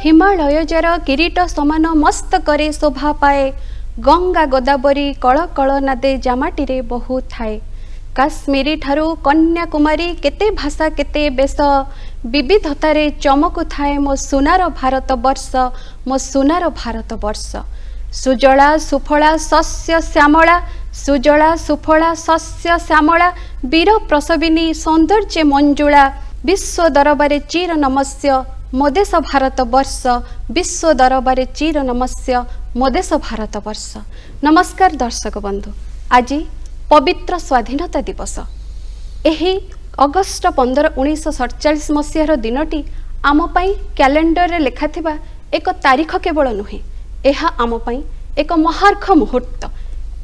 Himalaya jar किरीट समान मस्तकरे शोभा पाए गंगा गोदावरी कल कल नादे जामाटी बहु थाए काश्मीरी ठारू कन्याकुमारी केते भाषा केते बेश विविधतारे चमकु थाए मो सुनार भारत वर्ष मो सुनार भारत वर्ष सुजला सुफला शस्य श्यामला सुजला सुफला शस्य श्यामला वीर प्रसविनी सौंदर्य मंजुला विश्व दरबारे चिर नमस्य मो देश भारत वर्ष विश्व दरबारे चिर नमस्य मो देश भारत वर्ष। नमस्कार दर्शक बंधु, आज पवित्र स्वाधीनता दिवस एही अगस्ट 15 1947 मसीहार दिनटी आम पाई कैलेंडर रे लेखा थिबा एक तारीख केवल नुहे, एहा आम पाई एक महार्घ मुहूर्त,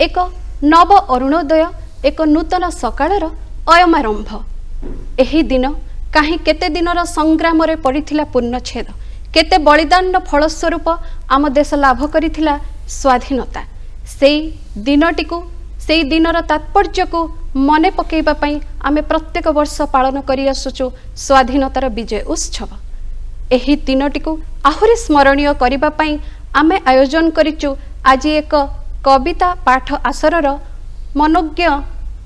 एक नव अरुणोदय, एक नूतन सकाळर अयमारंभ। एही दिन कहीं केते दिनर संग्राम रे पड़िथिला पूर्णछेद, केते बलिदान फलस्वरूप आम देश लाभ करिथिला स्वाधीनता। सेई दिनटी को सेई दिनर तात्पर्य को मने पकेइबा पई आमे प्रत्येक वर्ष पालन करि आसुचु स्वाधीनतार विजय उत्सव। एही दिनटी को आहुरी स्मरणीय करिबा पई आमे आयोजन करिचु आज एक कविता पाठ आसरर मनोज्ञ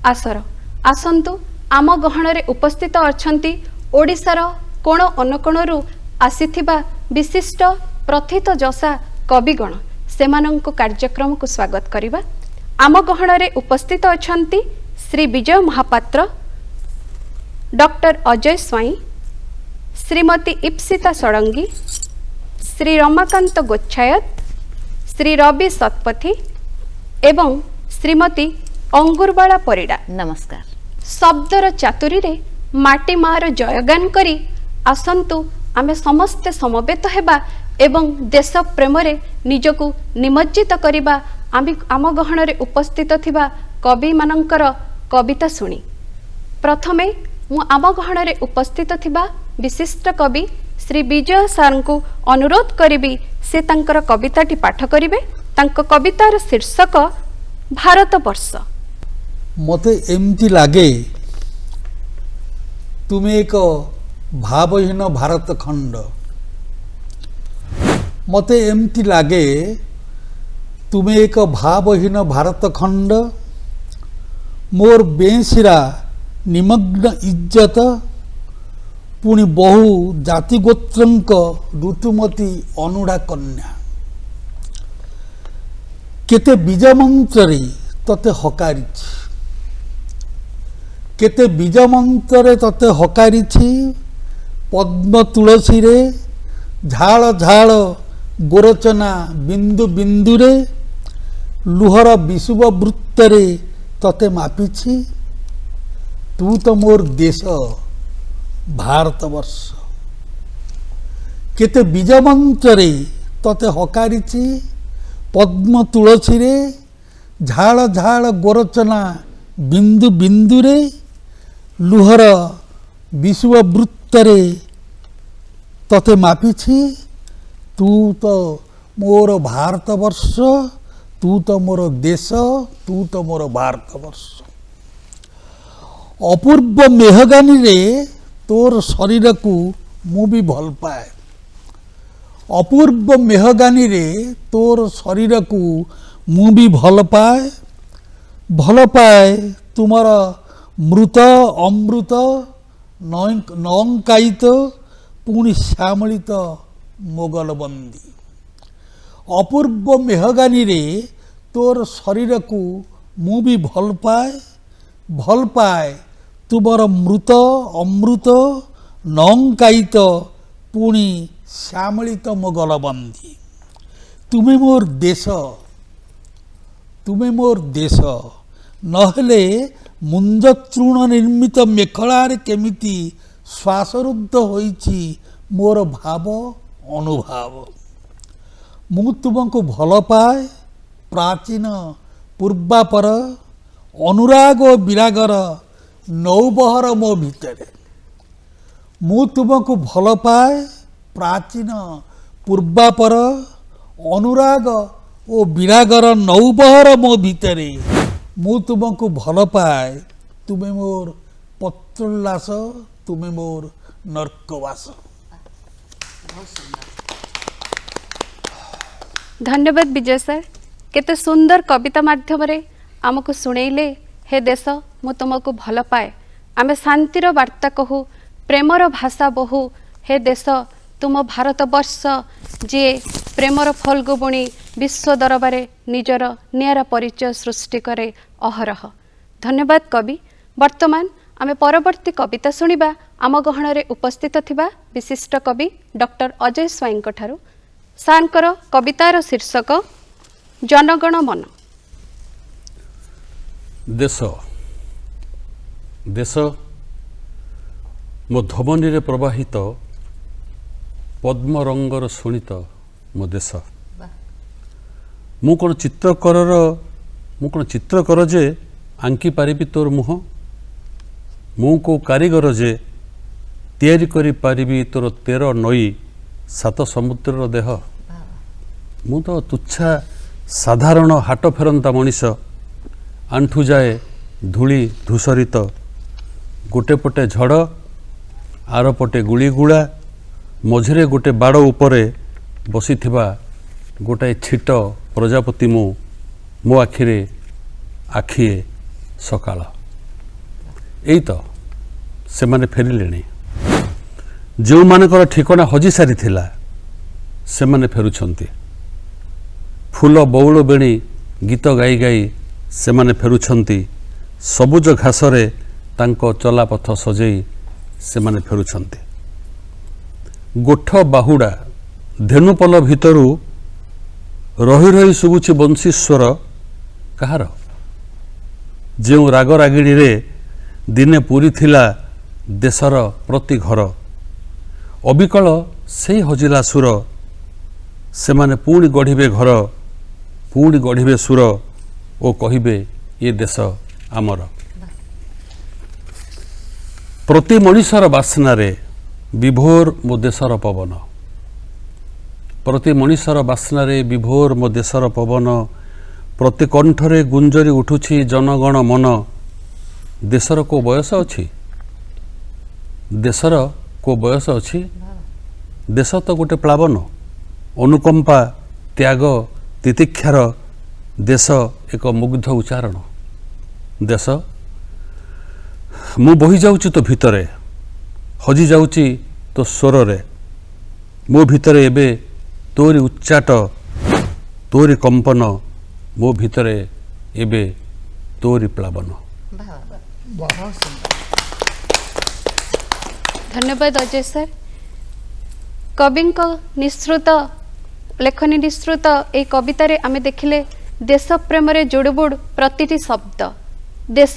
आसर। आसंतु आम गहणरे उपस्थित अछंती ओडिशार कोण अनकोणरू आसीथिबा विशिष्ट प्रथित जसा कविगण, सेमानंको कार्यक्रम को स्वागत करिबा। आम गहणरे उपस्थित अछंती श्री विजय महापात्र, डॉक्टर अजय स्वाई, श्रीमती इप्सिता षडंगी, श्री रमाकांत गोच्छायत, श्री रवि सतपथी एवं श्रीमती अंगुरबाला परिडा। नमस्कार। शब्दर चातुरी रे माटी मार जयगान करी आसंतु आमे समस्ते समवेत हेबा एवं देश प्रेम रे निजको निमज्जित करिबा। आम गहणरे उपस्थित थिबा कवि मानंकर कविता सुनी प्रथमे मु आम गहणरे उपस्थित थिबा विशिष्ट कवि श्री विजय सार को अनुरोध करिबी से तांकर कविताटी पाठ करिवे। तांको कवितार शीर्षक भारत वर्ष। मते एमती लागे तुम्हें एक भावहीन भारत खंड, मते एमती लागे तुम्हें एक भावहीन भारत खंड। मोर बेसिरा निमग्न इज्जत पुणी बहु जाति गोत्रंक ऋतुमती अनुड़ा कन्या। केते बीज मंत्रे तते हकारिछि, केते बीज मंत्रे तते हकारिछि। पद्म तुलसी रे झाल झाल गोरचना बिंदु बिंदु रे लुहर विषुव वृत्त रे तते मापिछि। तू तो मोर देश भारत वर्ष। केते बीज मंत्रे तते हकारिछि। पद्म तुलसी रे झाल झाल गोरचना बिंदु बिंदु रे लुहर विषुव वृत्त रे तते मापिछि। तू तो मोर भारत वर्ष, तू तो मोर देश, तू तो मोर भारत वर्ष। अपूर्व मेहगानी रे तोर शरीर को मु भी भल पाए। अपूर्व मेहगानी रे तोर शरीर को मु भी भल पाए। भल पाए तुमर मृत अमृत नंकायित पुणी श्यामलित मोगल बंदी। अपूर्व मेहगानी रे तोर शरीर को मु भी भल पाए। भल पाए तुमर मृत अमृत नंकायित पुणी श्यामलित मोगल बंदी। तुम्हें मोर देश, तुम्हें मोर देश नहले मुंज तृण निर्मित मेखलार केमिति श्वासरुद्ध होइछि मोर भाव अनुभाव। मु तुमको भल पाए प्राचीन पूर्वापर अनुराग विरागर नौबहर मो भितरे। मु तुमको भल पाए प्राचीन पूर्वापर अनुराग ओ विरागर नौबहर मो भितरे। मु तुमको भल पाए तुमे मोर पत्रोल्लास, तुमे मोर नर्कवास। धन्यवाद विजय सर केते सुंदर कविता माध्यम रे आमको सुनेइले हे देश मु तुमको भल पाए आमे शांतिर वार्ता कहू प्रेमर भाषा बहु हे देश तुम भारत वर्ष जे प्रेमर फल्गु बुणी विश्व दरबारे निजर नियारा परिचय सृष्टि करे अहरह। धन्यवाद कवि। वर्तमान आमे परवर्ती कविता सुनिबा आम गहन रे उपस्थित थिबा विशिष्ट कवि डॉक्टर अजय स्वाईं ठारू। सारंकर कवितार शीर्षक जनगण मन। देश देश मो धमनी रे प्रवाहित पद्म रंगर सुनित मो देश मु कौन चित्रकर जे आंकी पारिबी तोर मुह मु को कारीगर जे तैयारी करी पारिबी तोर 13 नई 7 समुद्रर देह मु तो तुच्छा साधारण हाट फेरंता मनीष आंठू जाए धूली धूसरित गोटे पटे झड़ आर पटे गुड़ीगुड़ा मझिरे गोटे बाड़ उपरे बसिथिबा गोटाए छिट प्रजापति मो आखिरे आखिए सकाळ एई तो से माने फेरिलेनी जो मानकर ठिकाना हजि सारी थिला से माने फेरुछंती फूल बौल बेणी गीत गाई गाई से माने फेरुछंती सबुज घासरे तांको चलापथ सजेई से माने फेरुछंती गोठ बाहुड़ा धेनुपल भितरु रही रही शुभुछि बंशीस्वर कहार जो राग रागिणी रे दिने पूरी थिला देशर प्रति घर अबिकल से हजिला सुर से माने पुणी गढ़िबे घर पुणी गढ़िबे सुर ओ कहिबे ये देश आमर प्रति मनीषर बासना रे विभोर मो देशर पवन प्रति मनीषर बासना रे विभोर मो देशर पवन प्रति कंठरे गुंजरी उठुछि जनगण मन देशर को बयस अछि देशर को बयस अछि देश तो गोटे प्लावन अनुकंपा त्याग तितिक्षार देश एक मुग्ध उच्चारण देश मु बही जाउछि तो भितरे हजि जाउछि तो स्वर रे मो भितरे एबे तोरी उच्चाट तोरी कंपन मो भितरे एबे तोरी प्लावन। धन्यवाद अजय सर। कवि निश्रुत लेखनी निश्रुत ए कवितारे आमे देखिले देश प्रेम रे जुड़बुड़ प्रतिटी शब्द देश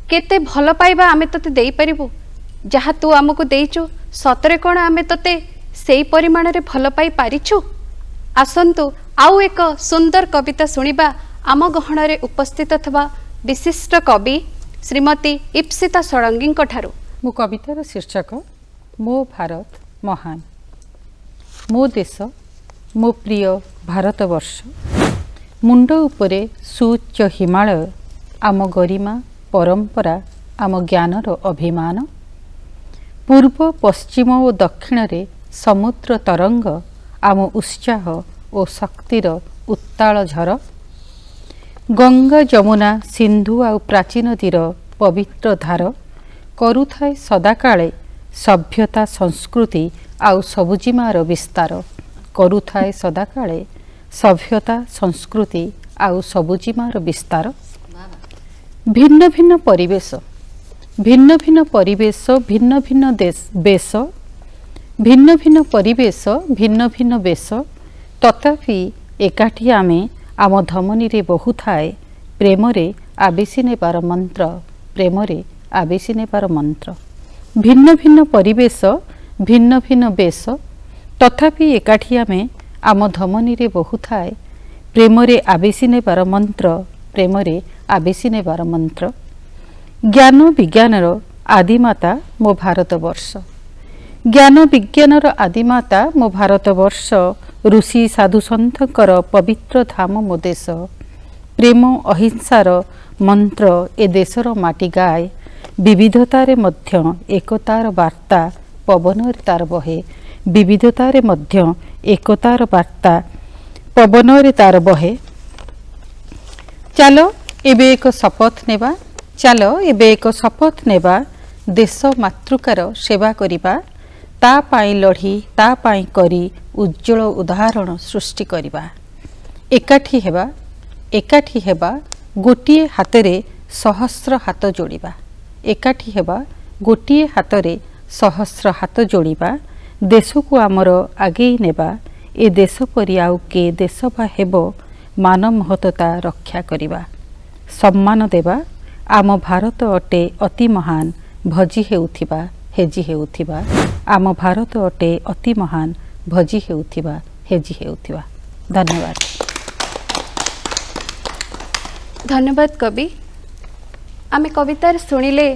केते भल पाइबा आमे तते देई परिबु जहा तू आमको देइचु सतरे कोन आमे तते सेई परिमाण रे भल पाई पारिछु। आसंतु आउ एक सुंदर कविता सुनिबा आम गहन रे उपस्थित थबा विशिष्ट कवि श्रीमती इप्सिता षडंगी ठारू। मो कवितार शीर्षक मो भारत महान। मो देश मो प्रिय भारतवर्ष मुंड उपरे सुउच्च हिमालय आम गरिमा परंपरा आम ज्ञानर अभिमान पूर्व पश्चिम और दक्षिण रे समुद्र तरंग आम उत्साह और शक्तिर उत्ताल झर गंगा जमुना सिंधु आ प्राचीन तीर पवित्र धार करुथाए सदाकाले सभ्यता संस्कृति आउ सबुजिमार विस्तार करुथाए सदाकाले सभ्यता संस्कृति आउ सबुजिमार विस्तार भिन्न भिन्न परिवेश भिन्न भिन्न परिवेश भिन्न भिन्न देश बेश भिन्न भिन्न परिवेश भिन्न भिन्न बेश तथापि एकाठी आमे आम धमनी रे बहु थाए प्रेम रे आवेशी नेबार मंत्र प्रेम रे आवेशी नेबार मंत्र भिन्न भिन्न परिवेश भिन्न भिन्न बेश तथापि एकाठी आमे आम धमनी रे बहु थाए प्रेम रे आवेशी नेबार मंत्र प्रेम रे आवेशी नेबार मंत्र ज्ञान विज्ञानर आदिमाता मो भारतवर्ष ज्ञान विज्ञानर आदिमाता मो भारतवर्ष ऋषि साधुसंतर पवित्र धाम मो देश प्रेम अहिंसार मंत्र ए देशर माटी गाए विविधतारे मध्य एकतार वार्ता पवन तार बहे विविधतारे मध्य एकतार वार्ता पवन रे तार बहे। चलो एबे एक शपथ नेबा, चलो एबे एक शपथ नेबा, देश मातृकार सेवा करिबा, ता पाई लढ़ी ता पाई करी उज्जवल उदाहरण सृष्टि करिबा। एकाठी हेबा गोटिए हातरे सहस्र हाथ जोड़िबा। एकाठी हेबा गोटिए हातरे सहस्र हाथ जोड़िबा। देश को आमर आगे नेबा, ए देश परि आउ के देश बा हेबो, मान महतता रक्षा करिबा। सम्मान देबा, आम भारत अटे अति महान, भजी हेउथिबा हेजी हेउथिबा। आम भारत अटे अति महान, भजी हेउथिबा हेजी हेउथिबा। धन्यवाद। धन्यवाद कवि। आमे कवितार शुणिले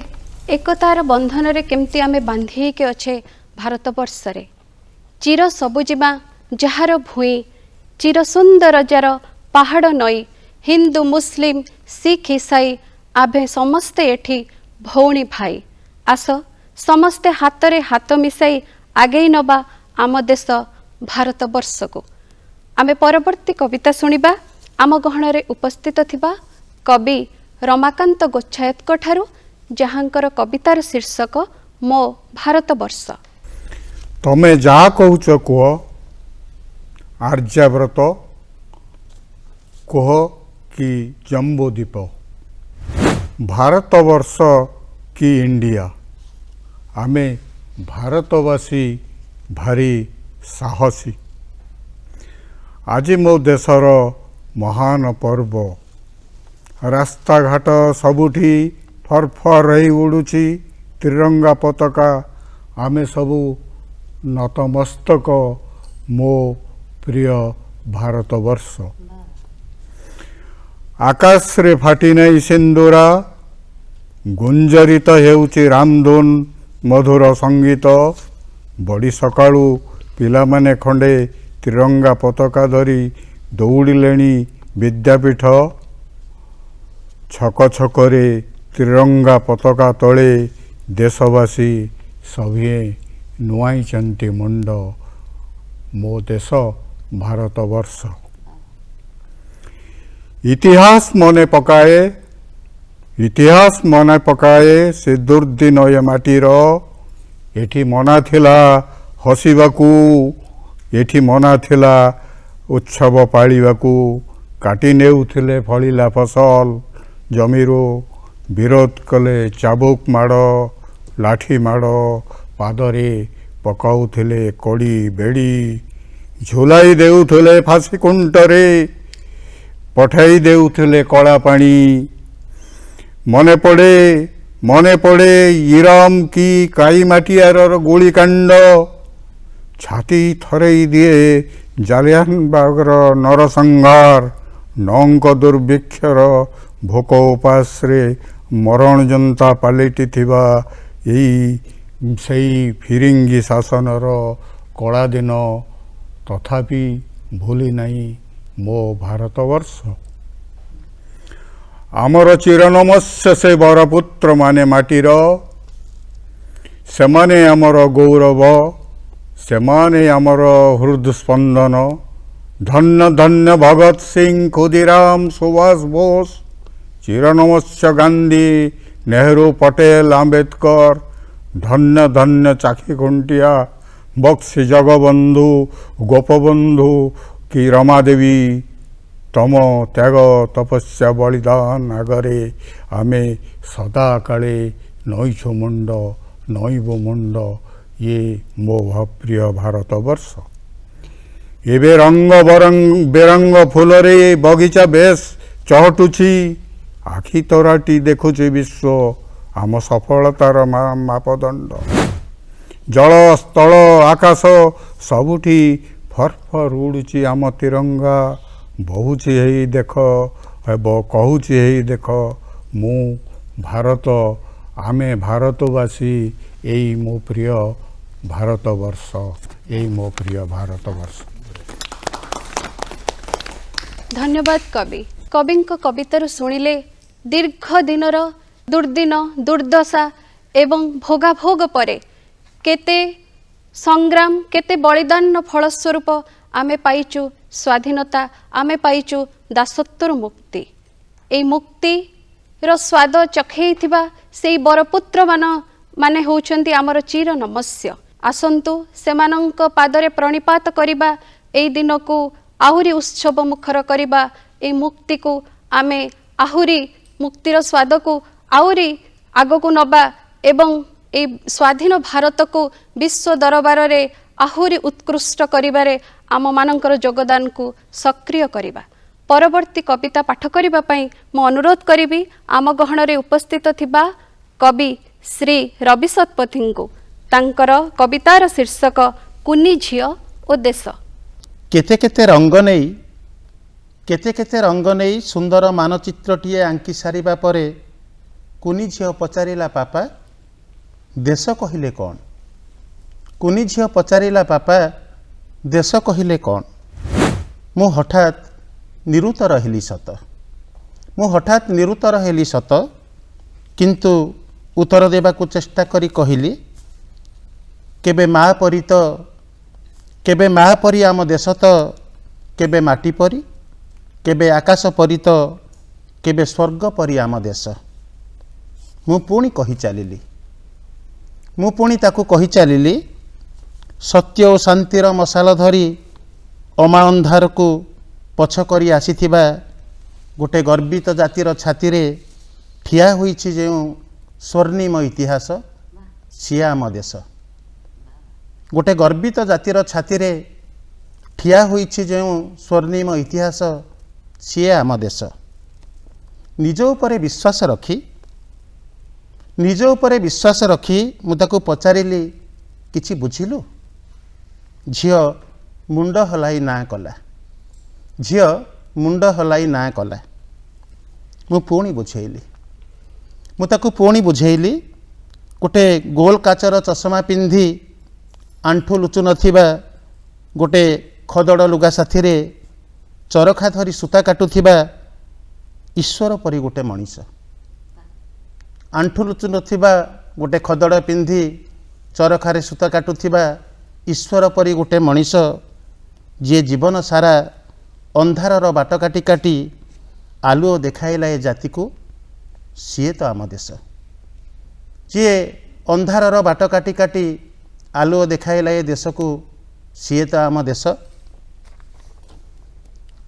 एकतार बंधन रे केमती आमे बांधी के अच्छे भारतवर्ष रे। चिर सबुजिमा जार भूई, चिर सुंदर जार पहाड़ नई, हिंदू मुस्लिम सिख ईसाई आभे समस्ते एठी भौणी भाई। आस समस्ते हाथ रे हाथ मिसाई आगे नबा आम देश भारतवर्ष को। आमे परवर्ती कविता शुणिबा आम गहन रे उपस्थित थिबा कवि रमाकांत गोच्छायत ठारू, जहांकर कवितार शीर्षक मो भारतवर्ष। तमे जहा कहूच कह, आर्याव्रत कह कि जम्बूद्वीप, भारतवर्ष कि इंडिया, आमे भारतवासी भारी साहसी। आज मो देशर महान पर्व, रास्ता घाट सबुठी फरफर रही उड़ुची त्रिरंगा पताका। आमे सबू नतमस्तक मो प्रिय भारतवर्ष। आकाश रे फाटी नहीं सिंदूरा, गुंजरित हेउची रामधुन मधुर संगीत। बड़ी सकाळू पिला माने खंडे त्रिरंगा पताका धरी दौड़िलेणी विद्यापीठ। छक छकरे त्रिरंगा पताका तले देशवासी सभे नुआईचंती मुंड। मो देश भारतवर्ष। इतिहास मने पकाए से दुर्दिन ये माटीर। एठी मना थिला हसिबाकू, एठी मना थिला उत्सव पाळिबाकू। काटी नेउथिले फळिला फसल जमीरो, विरोध कले चाबुक माड़ लाठी माड़। पादरे पकाउथिले कड़ी बेड़ी, झुलाई देउथिले फांसी कुंटरे, पठाई देउथिले कला पानी। मने पड़े इरम की काई माटियार गोली कांड। छाती थरई दिए जालियानबागर नरसंहार। नौंक दुर्भिक्षर भोक उपास रे मरण जनता पालिटी थिबा सही फिरिंगी शासनर कला दिन। तथापि भूली नहीं मो भारतवर्ष। आमर चिरनमस्य से बरपुत्र माने माटीर। सेमाने आमर गौरव, सेमाने आमर हृदस्पंदन। धन्य धन्य भगत सिंह, खुदीराम, सुभाष बोस, चिरनमस्य गांधी, नेहरू, पटेल, आंबेडकर। धन्य धन्य चाखी खुंटिया, बक्सी जगबंधु, गोपबंधु की रमादेवी। तम त्याग तपस्या बलिदान आगरे आमे सदा काले नईछु मुंड, नईबो मुंड। ये मो प्रिय भारतवर्ष। एबे रंग बेरंग फुलरे बगीचा बेस चहटुची। आखि तराटी देखुची विश्व आम सफलतार मापदंड। जल स्थल आकाश सबुठी फरफर उड़ुची आम तिरंगा। बहुची हेई देख कहूची हेई देख मु भारत, आमे भारतवासी। एई मो प्रिय भारतवर्ष, एई मो प्रिय भारतवर्ष। धन्यवाद कवि। कविंक कवितार शुणिले दीर्घ दिनर दुर्दिन दुर्दशा एवं भोगाभोग परे केते संग्राम केते बलिदान फलस्वरूप आमे पाइचु स्वाधीनता आमे पाइचु दासत्वर मुक्ति ए मुक्तिर स्वाद चखेइथिबा सेई बरपुत्र माने होउछन्ति आमर चिर नमस्य आसन्तु सेमानंक पादरे प्रणिपात करिबा एई दिन को आहुरी उत्सव मुखर करिबा ए मुक्ति को आमे आहुरी मुक्तिर स्वाद को आहुरी आगको नबा एवं ए स्वाधीन भारत को विश्व दरबार रे आहुरी उत्कृष्ट करिबारे आम मानकर योगदान को सक्रिय करिबा। परवर्ती कविता पाठ करिबा पई मो अनुरोध करिबी आम गहन रे उपस्थित थिबा कवि श्री रवि शतपथी को तांकर कवितार शीर्षक कुनी झियो ओ देश। केते केते रंग नहीं सुंदर मानचित्रटीए आंकी सारिबा परे कुनी झियो पचारिला पापा देश कहिले कौन। कुनी झियो पचारिला पापा देश कहिले कौन। मु हठात निरुत रहिली सत किंतु उत्तर देबाकू चेष्टा करी कहिली केबे माँ परी आम देश तो केबे माटी परी केबे आकाश परी तो केबे स्वर्ग परी आम देश। मु पुणी कही चलिली सत्य और शांतिर मशाल धरी अमा अंधार को पछ करी आसीथिबा गोटे गर्वित जातिर छाती रे ठिया होईछि जे स्वर्णिम इतिहास सिए आम देश। गोटे गर्वित जातिर छाती रे ठिया होईछि जे स्वर्णिम इतिहास सिए आम देश। निज उपरे विश्वास रखी मुझे पचारिली किछि बुझिलु। झियो मुंड हलाई ना कला मु पुणी बुझेइली गोटे गोल काचर चषमा पिंधि आंठू लुचु नथिबा गोटे खदड़ लुगा साथी रे चरखा धरी सूता काटुथिबा ईश्वर परी गोटे मनीष। आंठू लुचु नथिबा गोटे खदड़ पिंधि चरखारे सूता काटुथिबा ईश्वर परी गोटे मनीष जे जीवन सारा अंधारर बाट काटी काटी आलुओ देखाइला ए जाति को सीए तो आम देश। जे अंधारर बाट काटी काटी आलुओ देखाइला ए देश को सीए तो आम देश।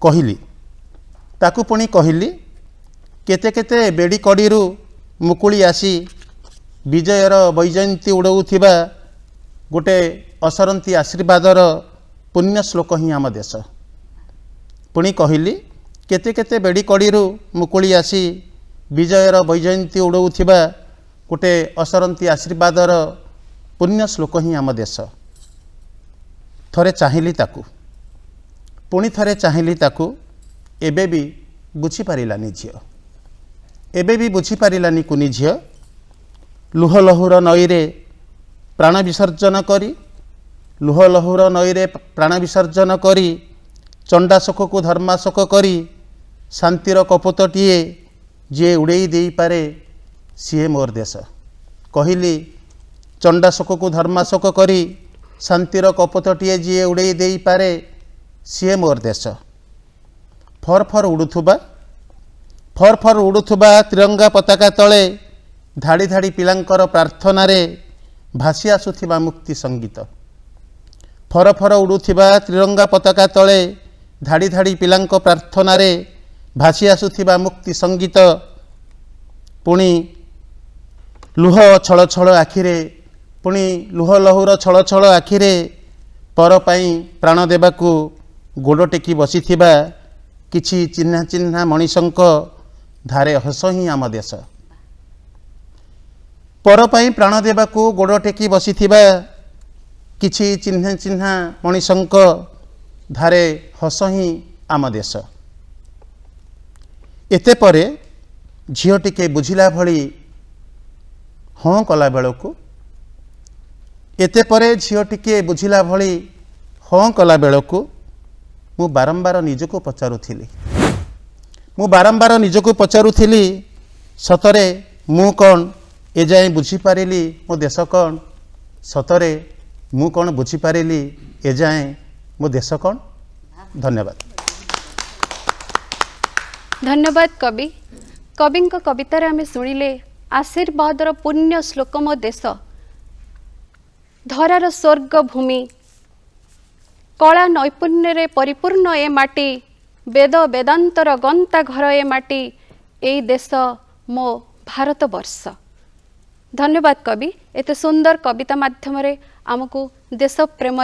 कहली ताकू पुणी कहली केते केते बेड़ी कड़ीरू मुकुली आसी विजयर वैजयंती उड़ौथिबा गोटे असरंती आशीर्वादर पुण्य श्लोक ही आम देश। पुणी कहली केते केते बेड़ी कड़ीरू मुकुली आसी विजयर वैजयंती उड़ौथिबा गोटे असरंती आशीर्वादर पुण्य श्लोक ही आम देश। थरे चाहिली ताकू पुणी थरे चाहिली ताकू एबे भी बुझी पारिलानी झियो। एबे भी बुझी पारिलानी कुनी झियो। लुह लहुर नईरे प्राण विसर्जन करी चंडाशोक को धर्माशोक करी शांतिर कपोतटीए जे उड़ेई देई पारे सीए मोर देश। कहली चंडाशोक को धर्माशोक करी शांतिर कपोतटीए जे उड़ेई देई पारे सीए मोर देश। फर फर उड़ुथुबा तिरंगा पताका तले धाड़ी धाड़ी पिलांकर प्रार्थना रे भासी आसुथिबा मुक्ति संगीत। फर फर उड़ुथिबा तिरंगा पताका तले धाड़ी धाड़ी पिलांक प्रार्थना रे भासी आसुथिबा मुक्ति संगीत। पुणी लुह छल छल आखिरे पुणी लुह लहुर छल छल आखिरे पर पाई प्राण देबाकू गोड़ टेकी बसिथिबा किछि चिन्हा चिन्हा मनीषंक धारे हस ही आम देश। पर पाई प्राण देबाकू गोड़ टेकी बसिथिबा किछि चिन्हा चिन्हा मनीषंक धारे हस ही आम देश। एते परे झियो टिके बुझिला भली हाँ कला बेलकू एते परे झियो टिके बुझिला भली हाँ कला बेलकू मु बारंबार निजको पचारुथिली सतरे मु कौन ए जाए बुझीपारिली मो देश कौन। सतरे मु कौन बुझीपारिली ए जाए मो देश कौन। धन्यवाद। धन्यवाद कवि। कवि कवितार आम शुणिले आशीर्वादर पुण्य श्लोक मो देश, धरार स्वर्ग भूमि, कला नैपुण्य परिपूर्ण ए माटी, वेद वेदांतर गंता घर ए माटी, ए देश मो भारत वर्ष। धन्यवाद कवि, एते सुंदर कविता माध्यम आमको देश प्रेम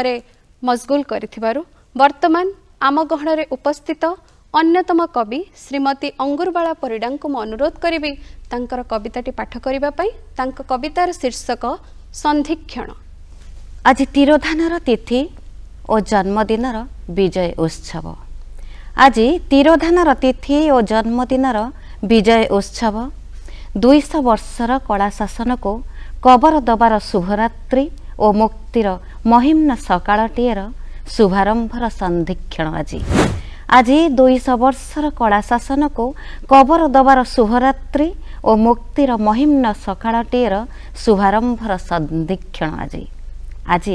मशगुल करिथिबारु। वर्तमान आम गहण उपस्थित अन्यतम कवि श्रीमती अंगुरबाला परिडा को मु अनुरोध करी तांकर कविताटी पाठ करबा पई। तांक कवितार शीर्षक संधिक्षण। आज तिरोधानर तिथि और जन्मदिनर विजय उत्सव। आज तिरोधानर तिथि और जन्मदिनर विजय उत्सव। 200 वर्षर कला शासन को कबर दबार शुभरात्रि और मुक्तिर महिम्न सकाळटीर शुभारंभर संधिक्षण। आज 200 वर्षर कला शासन को कबर दबार शुभरात्रि और मुक्तिर महिम्न सकाळटीर शुभारंभर संधिक्षण। आज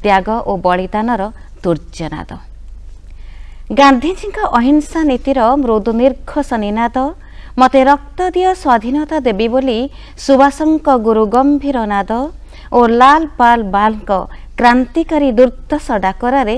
त्याग और बलिदानर दुर्जनाद। गांधीजी अहिंसा नीतिर मृदु निर्घोष निनाद, मते रक्त दिय स्वाधीनता देवी बोली सुभाषंक गुरु गंभीर नाद और लाल पाल बाल क्रांतिकारी दुर्दश डाकरारे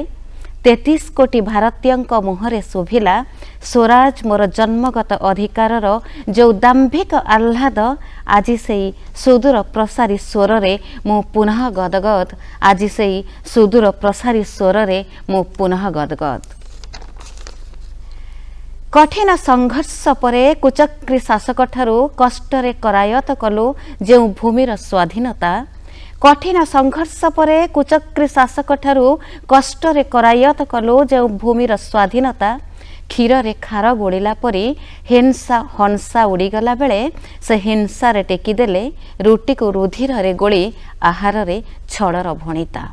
33 कोटी भारतीयंक मुहरे शोभिला स्वराज मोर जन्मगत अधिकारर जो दाम्भिक आह्लाद। आज से सुदूर प्रसारी स्वर रे मु पुनः गदगद। आज से सुदूर प्रसारी स्वर रे मु पुनः गदगद। कठिन संघर्ष परे कुचक्री शासक ठारू कष्टरे करायत कलु जो भूमिर स्वाधीनता। कठिन संघर्ष परे कुचक्री शासक ठारू कष्टरे करायत कलु जो भूमिर स्वाधीनता। क्षीर रे खार गोड़िला परी हिंसा हंसा उड़ीगला बेले से हिंसा रे टेकीदेले रुटी को रुधिर रे गोली आहार रे छड़र भणिता।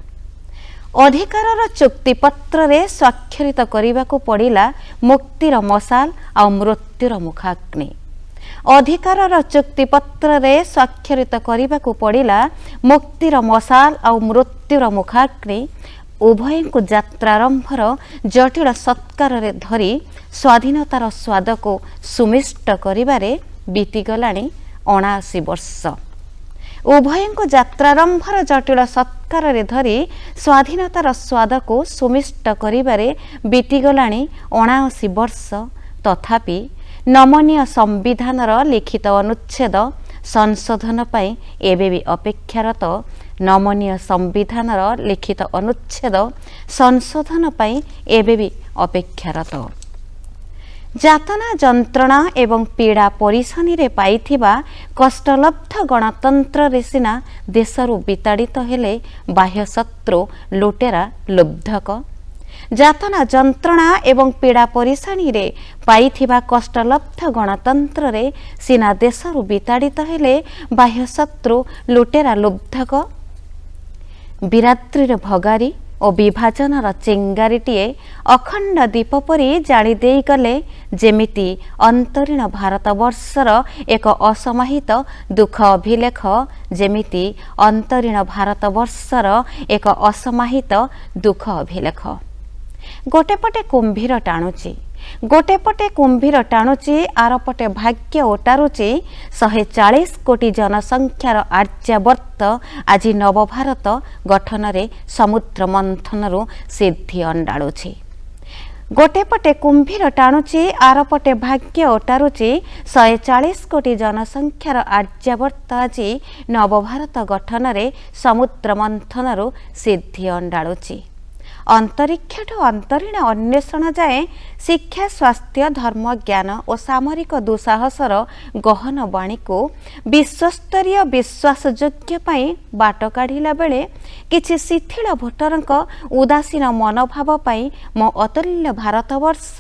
अधिकारर चुक्तिपत्र रे स्वाक्षरित करने को पड़िला मुक्तिर मशाल आ मृत्युर मुखाग्नि। अधिकारर चुक्तिपत्र रे स्वाक्षरित करने को पड़िला मुक्तिर मशाल आ मृत्युर मुखाग्नि। उभय को यात्रारंभर जटिल सत्कार रे धरी स्वाधीनतार स्वाद को सुमिष्ट करिबारे बीतीगलाणी 79 वर्ष। उभय को यात्रारंभर जटिल सत्कार रे धरी स्वाधीनतार स्वाद को सुमिष्ट करिबारे बीतीगलाणी 79 वर्ष। तथापि नमनीय संविधानर लिखित अनुच्छेद संशोधन पाई एबे भी अपेक्षारत। नमनीय संविधानर लिखित अनुच्छेद संशोधन पाई एबे भी अपेक्षारत। जातना जंत्रणा एवं पीड़ा परिशानी रे पाइथिबा कष्टलब्ध गणतंत्र रे सिना देशरु विताड़ित हेले बाह्य शत्रु लुटेरा लुब्धक। जातना जंत्रणा एवं पीड़ा परिशानी रे पाइथिबा कष्टलब्ध गणतंत्र रे सिना देशरु विताड़ित हेले बाह्य शत्रु लुटेरा लुब्धक। विरात्रिर भगारी और विभाजनर चिंगारीटीए अखंड दीप परी जाली देई गले जेमिति अंतरीण भारतवर्षर एक असमाहित दुख अभिलेख। जेमिति अंतरीण भारतवर्षर एक असमाहित दुख अभिलेख। गोटेपटे कुंभीर टाणुची गोटेपटे कुंभीर टाणुची आरपटे भाग्य ओटारुची 140 कोटी जनसंख्यार आर्यावर्त आज नवभारत गठन रे समुद्र मंथनरु सिद्धि अंडाळुची। गोटेपटे कुंभीर टाणुची आरपटे भाग्य ओटारुची 140 कोटी जनसंख्यार आर्यावर्त आज नवभारत गठन रे समुद्र मंथनरु सिद्धि अंडाळुची। अंतरिक्ष अंतरीण अन्वेषण जाए शिक्षा स्वास्थ्य धर्म ज्ञान और सामरिक दुस्साहसर गहन बाणी को विश्वस्तरीय विश्वासयोग्य बाट काढ़िला बेले किछि शिथिल भोटरंक उदासीन मनोभाव पाई मो अतुल्य भारतवर्ष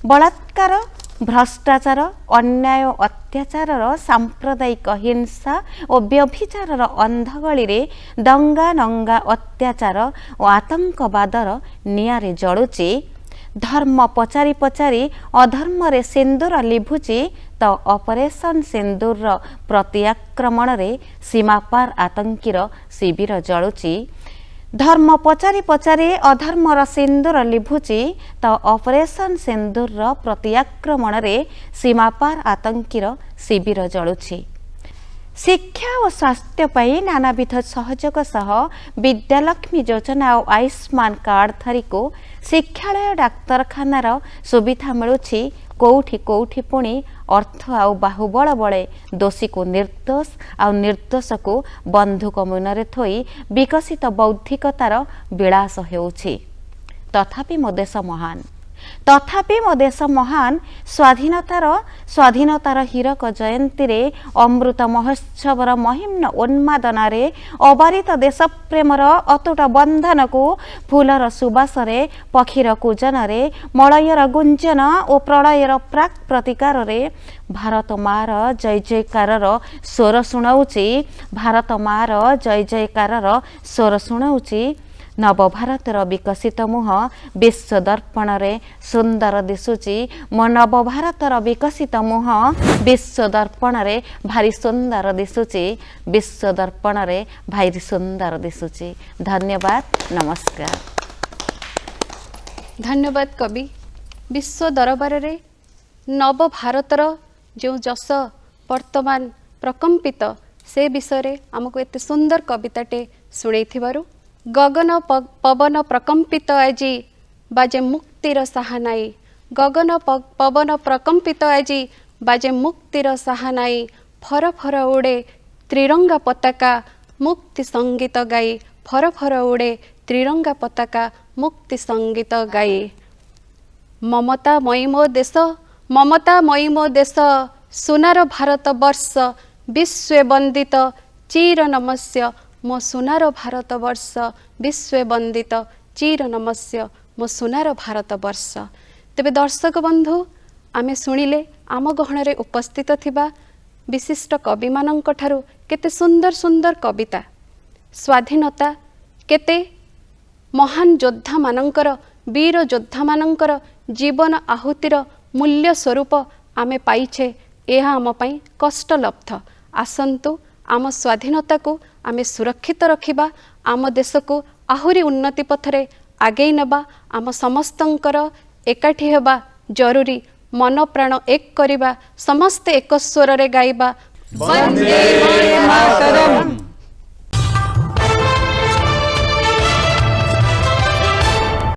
बलात्कार भ्रष्टाचार अन्याय अत्याचार सांप्रदायिक हिंसा और व्यभिचार अंधगली रे दंगा नंगा अत्याचार और आतंकवादर नियारे जलुची। धर्म पचारि पचारि अधर्म रे सिंदूर लिभुची तो ऑपरेशन सिंदूर प्रति आक्रमण रे सीमापार आतंकीर शिविर जलुची। धर्म पचारि पचारि अधर्मर सिंदूर लिभुची तो ऑपरेशन सिंदूर प्रत्याक्रमण रे सीमापार आतंकीर शिविर जलुछि। शिक्षा और स्वास्थ्य पाई नानाविध सहयोग सह विद्यालक्ष्मी योजना और आयुष्मान कार्ड धारी को शिक्षालय डाक्तरखानार सुविधा मिलुछि। कोठी कोठी पुणी अर्थ आउ बाहुबल बले दोषी को निर्दोष आउ निर्दोष को बंधुक मुନରେ थोई विकसित बौद्धिकतार विलास हेउछि। तथापि मो देश महान, तथापि मो देश महान। स्वाधीनतार हीरक जयंती रे अमृत महोत्सवर महिम्न उन्मादनारे अबारित देशप्रेमर अतुट बंधन को फूलर सुबासरे पक्षीर कूजनरे मलयर गुंजन और प्रलयर प्राक प्रतिकार रे भारत मार जय जयकार स्वर शुणाउछि। भारत मार जय जयकार स्वर शुणाउछि। नवभारतर विकसित मुह विश्व दर्पण रे सुंदर दिशुची। मो नवभारतर विकसित मुह विश्व दर्पण रे भारी सुंदर दिशुची। विश्व दर्पण रे भारी सुंदर दिशुची। धन्यवाद, नमस्कार। धन्यवाद कवि। विश्व दरबार रे नव भारतर जो जस वर्तमान प्रकम्पित से विषय रे आमको एते सुंदर कविताटे शुणैथिबारु गगन पवन प्रकम्पित आजी बाजे मुक्तिर साहानाई। गगन पवन प्रकम्पित आजी बाजे मुक्तिर साहानाई। फर फर उड़े त्रिरंगा पताका मुक्ति संगीत गाई। फर फर उड़े त्रिरंगा पताका मुक्ति संगीत गाई। ममता मयी मो देश, ममता मयी मो देश, सुनार भारत वर्ष विश्व वंदित चिर नमस्य। मो सुनार भारत वर्ष विश्व वंदित चिर नमस्य। मो सुनार भारत वर्ष। तेबे दर्शक बंधु आमे सुनिले आम गहन रे उपस्थित थिबा विशिष्ट कवि मानक ठारू केते सुंदर सुंदर कविता, स्वाधीनता केते महान योद्धा मानकर वीर योद्धा मानकर जीवन आहुतिर मूल्य स्वरूप आमे पाइछे। एहा आम पई कष्टलब्ध। आसंतु आम स्वाधीनता को आमे सुरक्षित रखिबा। आम देश को आहुरी उन्नति पथरे आगेई नबा। आम समस्तंकर एकाठी हेबा जरूरी। मन प्राण एक करिबा। समस्ते एक स्वर रे गाइबा। वंदे मातरम।